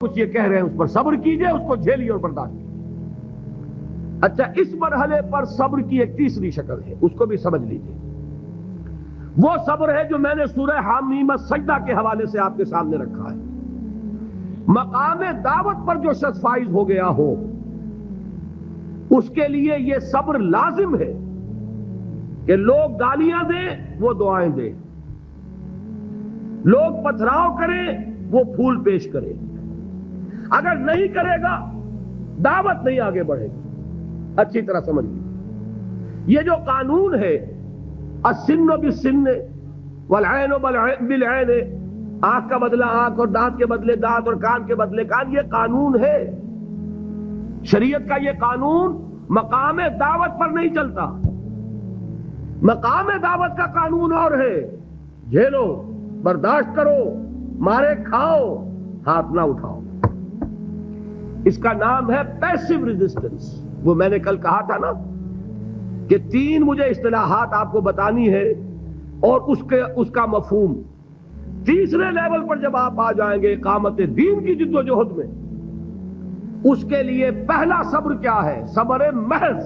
کچھ یہ کہہ رہے ہیں اس پر صبر کیجئے، اس کو جھیلیے اور برداشت کیجئے۔ اچھا، اس مرحلے پر صبر کی ایک تیسری شکل ہے، اس کو بھی سمجھ لیجئے۔ وہ صبر ہے جو میں نے سورہ حامیم السجدہ کے حوالے سے آپ کے سامنے رکھا ہے۔ مقام دعوت پر جو شخص فائز ہو گیا ہو، اس کے لیے یہ صبر لازم ہے کہ لوگ گالیاں دیں وہ دعائیں دیں، لوگ پتھراؤ کریں وہ پھول پیش کرے، اگر نہیں کرے گا دعوت نہیں آگے بڑھے گی۔ اچھی طرح سمجھ لیجیے، یہ جو قانون ہے السن بالسن والعین بالعین، آنکھ کا بدلہ آنکھ اور دانت کے بدلے دانت اور کان کے بدلے کان، یہ قانون ہے شریعت کا۔ یہ قانون مقام دعوت پر نہیں چلتا۔ مقام دعوت کا قانون اور ہے، جھیلو، برداشت کرو، مارے کھاؤ، ہاتھ نہ اٹھاؤ۔ اس کا نام ہے پیسو ریزسٹنس۔ وہ میں نے کل کہا تھا نا کہ تین مجھے اصطلاحات آپ کو بتانی ہے اور اس کا مفہوم۔ تیسرے لیول پر جب آپ آ جائیں گے اقامت دین کی جد و جہد میں، اس کے لیے پہلا صبر کیا ہے؟ صبر محض۔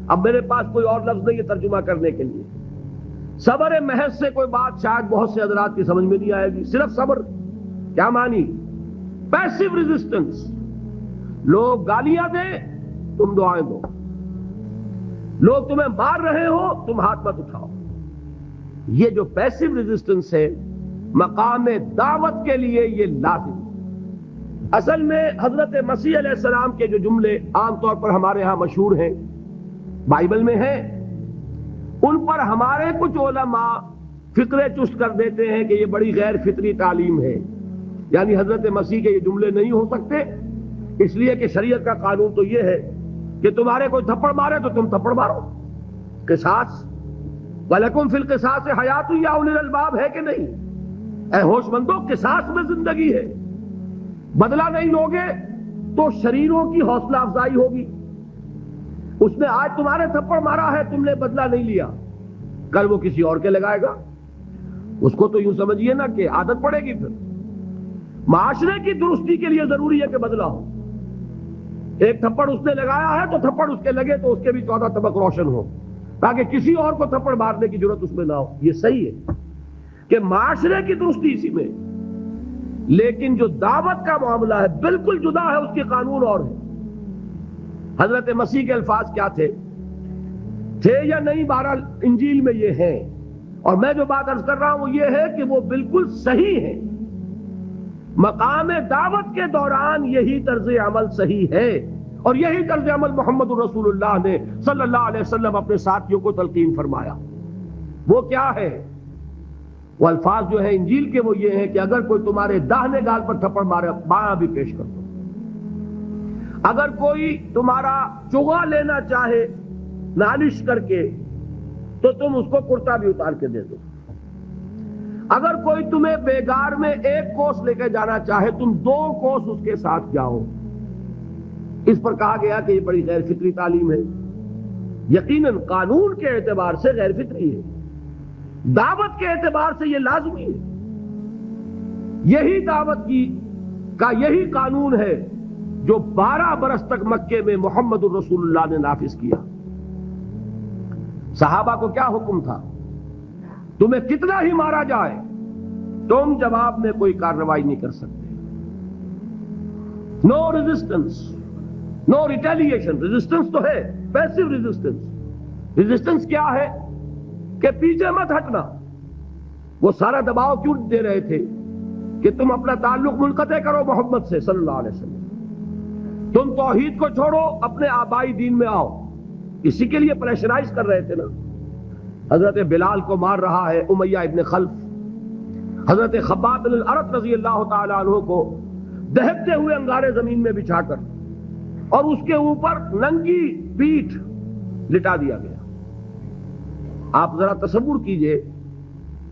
اب میرے پاس کوئی اور لفظ نہیں ہے ترجمہ کرنے کے لیے۔ صبر محض سے کوئی بات شاید بہت سے حضرات کی سمجھ میں نہیں آئے گی۔ صرف صبر کیا مانی؟ Passive resistance. لوگ گالیاں دیں تم دعائیں دو، لوگ تمہیں مار رہے ہو تم ہاتھ مت اٹھاؤ۔ یہ جو پیسو ریزسٹنس ہے مقام دعوت کے لیے یہ لازم۔ اصل میں حضرت مسیح علیہ السلام کے جو جملے عام طور پر ہمارے ہاں مشہور ہیں، بائبل میں ہیں، ان پر ہمارے کچھ علماء فقرے چست کر دیتے ہیں کہ یہ بڑی غیر فطری تعلیم ہے، یعنی حضرت مسیح کے یہ جملے نہیں ہو سکتے، اس لیے کہ شریعت کا قانون تو یہ ہے کہ تمہارے کوئی تھپڑ مارے تو تم تھپڑ مارو۔ قصاص، وَلَكُمْ فِي الْقِصَاصِ حَيَاةٌ يَا أُولِي الْأَلْبَابِ، ہے کہ نہیں؟ اے ہوش مندو، قصاص میں زندگی ہے۔ بدلہ نہیں لوگے تو شریروں کی حوصلہ افزائی ہوگی۔ اس نے آج تمہارے تھپڑ مارا ہے، تم نے بدلہ نہیں لیا، کل وہ کسی اور کے لگائے گا۔ اس کو تو یوں سمجھیے نا کہ عادت پڑے گی۔ پھر معاشرے کی درستی کے لیے ضروری ہے کہ بدلہ ہو۔ ایک تھپڑ اس نے لگایا ہے تو تھپڑ اس کے لگے تو اس کے بھی 14 طبق روشن ہو، تاکہ کسی اور کو تھپڑ مارنے کی ضرورت اس میں نہ ہو۔ یہ صحیح ہے کہ معاشرے کی درستی اسی میں، لیکن جو دعوت کا معاملہ ہے بالکل جدا ہے، اس کے قانون اور ہے۔ حضرت مسیح کے الفاظ کیا تھے یا نہیں؟ بہرحال انجیل میں یہ ہیں، اور میں جو بات عرض کر رہا ہوں وہ یہ ہے کہ وہ بالکل صحیح ہے۔ مقام دعوت کے دوران یہی طرز عمل صحیح ہے، اور یہی طرز عمل محمد رسول اللہ نے صلی اللہ علیہ وسلم اپنے ساتھیوں کو تلقین فرمایا۔ وہ کیا ہے؟ وہ الفاظ جو ہے انجیل کے وہ یہ ہیں کہ اگر کوئی تمہارے داہنے گال پر تھپڑ مارے بایاں بھی پیش کر دو۔ اگر کوئی تمہارا چغا لینا چاہے نالش کر کے تو تم اس کو کرتا بھی اتار کے دے دو۔ اگر کوئی تمہیں بیگار میں 1 کوس لے کے جانا چاہے تم 2 کوس اس کے ساتھ جاؤ۔ اس پر کہا گیا کہ یہ بڑی غیر فطری تعلیم ہے۔ یقیناً قانون کے اعتبار سے غیر فطری ہے، دعوت کے اعتبار سے یہ لازمی ہے۔ یہی دعوت کا یہی قانون ہے جو 12 برس تک مکے میں محمد الرسول اللہ نے نافذ کیا۔ صحابہ کو کیا حکم تھا؟ تمہیں کتنا ہی مارا جائے تم جواب میں کوئی کارروائی نہیں کر سکتے۔ نو ریزسٹنس، نو ریٹیلیشن۔ ریزسٹنس تو ہے، پیسو ریزسٹنس۔ ریزسٹنس کیا ہے؟ کہ پیچھے مت ہٹنا۔ وہ سارا دباؤ کیوں دے رہے تھے کہ تم اپنا تعلق منقطع کرو محمد سے صلی اللہ علیہ وسلم، تم توحید کو چھوڑو، اپنے آبائی دین میں آؤ۔ اسی کے لیے پریشرائز کر رہے تھے نا۔ حضرت بلال کو مار رہا ہے امیہ ابن خلف، حضرت خباب بن الارت رضی اللہ تعالی عنہ کو دہکتے ہوئے انگارے زمین میں بچھا کر اور اس کے اوپر ننگی پیٹھ لٹا دیا گیا۔ آپ ذرا تصور کیجئے،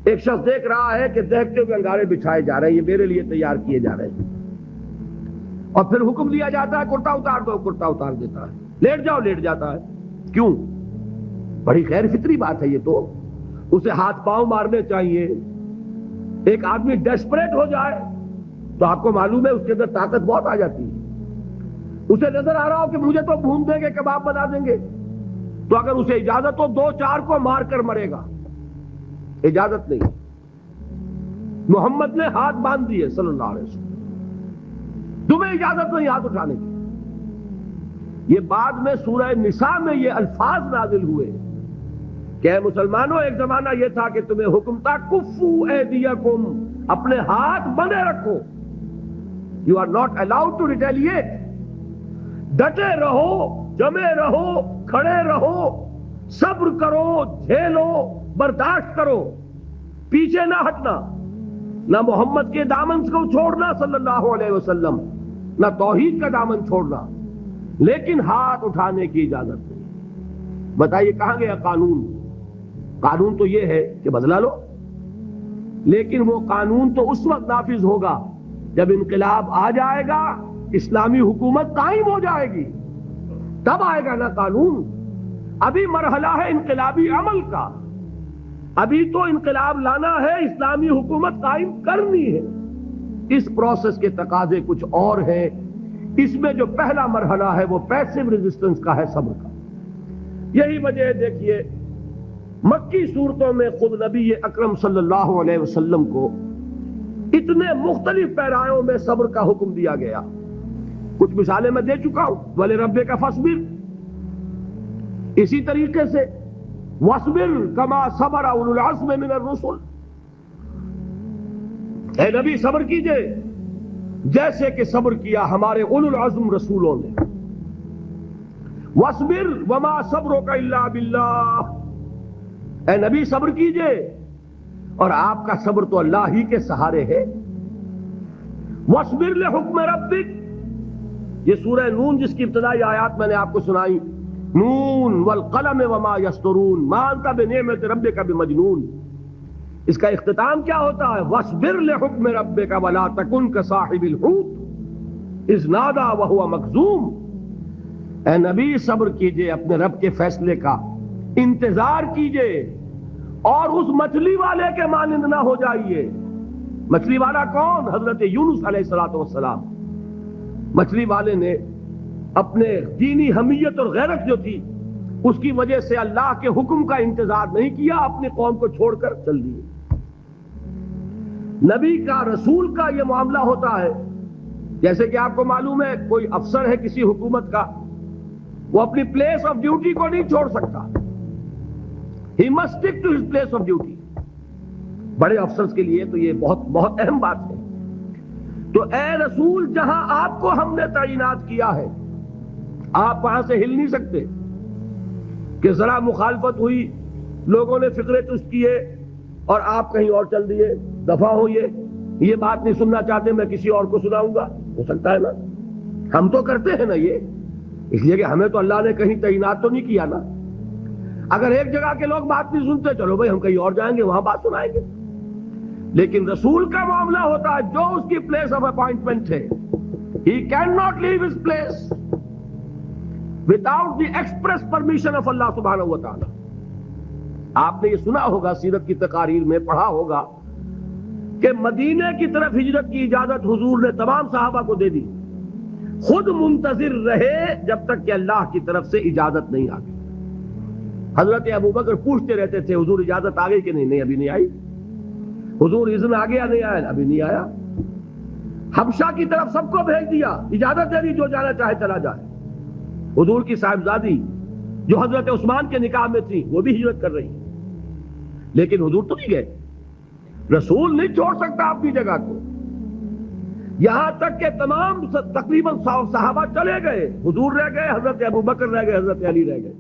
ایک شخص دیکھ رہا ہے کہ دہکتے ہوئے انگارے بچھائے جا رہے ہیں، یہ میرے لیے تیار کیے جا رہے ہیں، اور پھر حکم دیا جاتا ہے کرتا اتار دو، کرتا اتار دیتا ہے، لیٹ جاؤ، لیٹ جاتا ہے۔ کیوں؟ بڑی غیر فطری بات ہے یہ تو۔ اسے ہاتھ پاؤں مارنے چاہیے۔ ایک آدمی ڈیسپریٹ ہو جائے تو آپ کو معلوم ہے اس کے اندر طاقت بہت آ جاتی ہے. اسے نظر آ رہا ہو کہ مجھے تو بھون دیں گے، کباب بنا دیں گے، تو اگر اسے اجازت ہو 2-4 کو مار کر مرے گا. اجازت نہیں. محمد نے ہاتھ باندھ دیے صلی اللہ علیہ وسلم، تمہیں اجازت نہیں ہاتھ اٹھانے کی. یہ بعد میں سورہ نساء میں یہ الفاظ نازل ہوئے کہ اے مسلمانوں، ایک زمانہ یہ تھا کہ تمہیں حکم تھا کفو ایدیکم، اپنے ہاتھ بندے رکھو. You are not allowed to retaliate. ڈٹے رہو، جمے رہو، کھڑے رہو، صبر کرو، جھیلو، برداشت کرو، پیچھے نہ ہٹنا. نہ محمد کے دامن کو چھوڑنا صلی اللہ علیہ وسلم، نہ توحید کا دامن چھوڑنا، لیکن ہاتھ اٹھانے کی اجازت نہیں. بتائیے کہاں گیا قانون؟ قانون تو یہ ہے کہ بدلا لو، لیکن وہ قانون تو اس وقت نافذ ہوگا جب انقلاب آ جائے گا، اسلامی حکومت قائم ہو جائے گی، تب آئے گا نا قانون. ابھی مرحلہ ہے انقلابی عمل کا، ابھی تو انقلاب لانا ہے، اسلامی حکومت قائم کرنی ہے. اس پروسیس کے تقاضے کچھ اور ہیں. اس میں جو پہلا مرحلہ ہے وہ پیسو ریزسٹنس کا ہے، صبر کا. یہی وجہ ہے دیکھیے مکی صورتوں میں خود نبی اکرم صلی اللہ علیہ وسلم کو اتنے مختلف پیرایوں میں صبر کا حکم دیا گیا. کچھ مثالیں میں دے چکا ہوں. وَلِرَبِّكَ فَاصْبِرْ، اسی طریقے سے وَاصْبِرْ كَمَا صَبَرَ أُولُو الْعَزْمِ مِنَ الرُّسُلِ، اے نبی صبر کیجئے جیسے کہ صبر کیا ہمارے اولو العزم رسولوں نے. وَاصْبِرْ وَمَا صَبْرُكَ إِلَّا بِاللَّهِ، اے نبی صبر کیجئے اور آپ کا صبر تو اللہ ہی کے سہارے ہے. وَاصْبِرْ لِحُكْمِ رَبِّكَ، یہ سورہ نون جس کی ابتدائی آیات میں نے آپ کو سنائی، نون والقلم وما یسطرون ما انت بنعمت ربک بمجنون، اس کا اختتام کیا ہوتا ہے؟ وَاصْبِرْ لِحُكْمِ رَبِّكَ وَلَا تَكُنْ كَصَاحِبِ الْحُوتِ إِذْ نَادَىٰ وَهُوَ مَكْظُومٌ، اے نبی صبر کیجئے اپنے رب کے فیصلے کا، انتظار کیجئے اور اس مچھلی والے کے مانند نہ ہو جائیے. مچھلی والا کون؟ حضرت یونس علیہ السلام. مچھلی والے نے اپنے دینی حمیت اور غیرت جو تھی اس کی وجہ سے اللہ کے حکم کا انتظار نہیں کیا، اپنی قوم کو چھوڑ کر چل دیے. نبی کا، رسول کا یہ معاملہ ہوتا ہے. جیسے کہ آپ کو معلوم ہے کوئی افسر ہے کسی حکومت کا، وہ اپنی پلیس آف ڈیوٹی کو نہیں چھوڑ سکتا. He must stick to his place of duty. بڑے افسرز کے لیے تو یہ بہت بہت اہم بات ہے. تو اے رسول، جہاں آپ کو ہم نے تعینات کیا ہے آپ وہاں سے ہل نہیں سکتے. کہ ذرا مخالفت ہوئی، لوگوں نے فقرے چست کیے اور آپ کہیں اور چل دیے، دفع ہوئے، یہ بات نہیں سننا چاہتے، میں کسی اور کو سناؤں گا. ہو سکتا ہے نا، ہم تو کرتے ہیں نا یہ، اس لیے کہ ہمیں تو اللہ نے کہیں تعینات تو نہیں کیا نا. اگر ایک جگہ کے لوگ بات نہیں سنتے، چلو بھائی ہم کہیں اور جائیں گے، وہاں بات سنائیں گے. لیکن رسول کا معاملہ ہوتا ہے جو اس کی پلیس آف اپوائنٹمنٹ ہے، he cannot leave his place without the express permission of Allah subhanahu wa ta'ala. آپ نے یہ سنا ہوگا، سیرت کی تقاریر میں پڑھا ہوگا کہ مدینے کی طرف ہجرت کی اجازت حضور نے تمام صحابہ کو دے دی، خود منتظر رہے جب تک کہ اللہ کی طرف سے اجازت نہیں آ گئی. حضرت ابوبکر پوچھتے رہتے تھے حضور اجازت آ گئی کہ نہیں؟ نہیں ابھی نہیں آئی. حضور اذن آ گیا؟ نہیں آیا. ابھی نہیں آیا. حبشہ کی طرف سب کو بھیج دیا، اجازت دے دی جو جانا چاہے چلا جائے. حضور کی صاحبزادی جو حضرت عثمان کے نکاح میں تھی وہ بھی ہجرت کر رہی، لیکن حضور تو نہیں گئے. رسول نہیں چھوڑ سکتا اپنی جگہ کو. یہاں تک کہ تمام تقریباً صحابہ چلے گئے، حضور رہ گئے، حضرت ابوبکر رہ گئے، حضرت علی رہ گئے.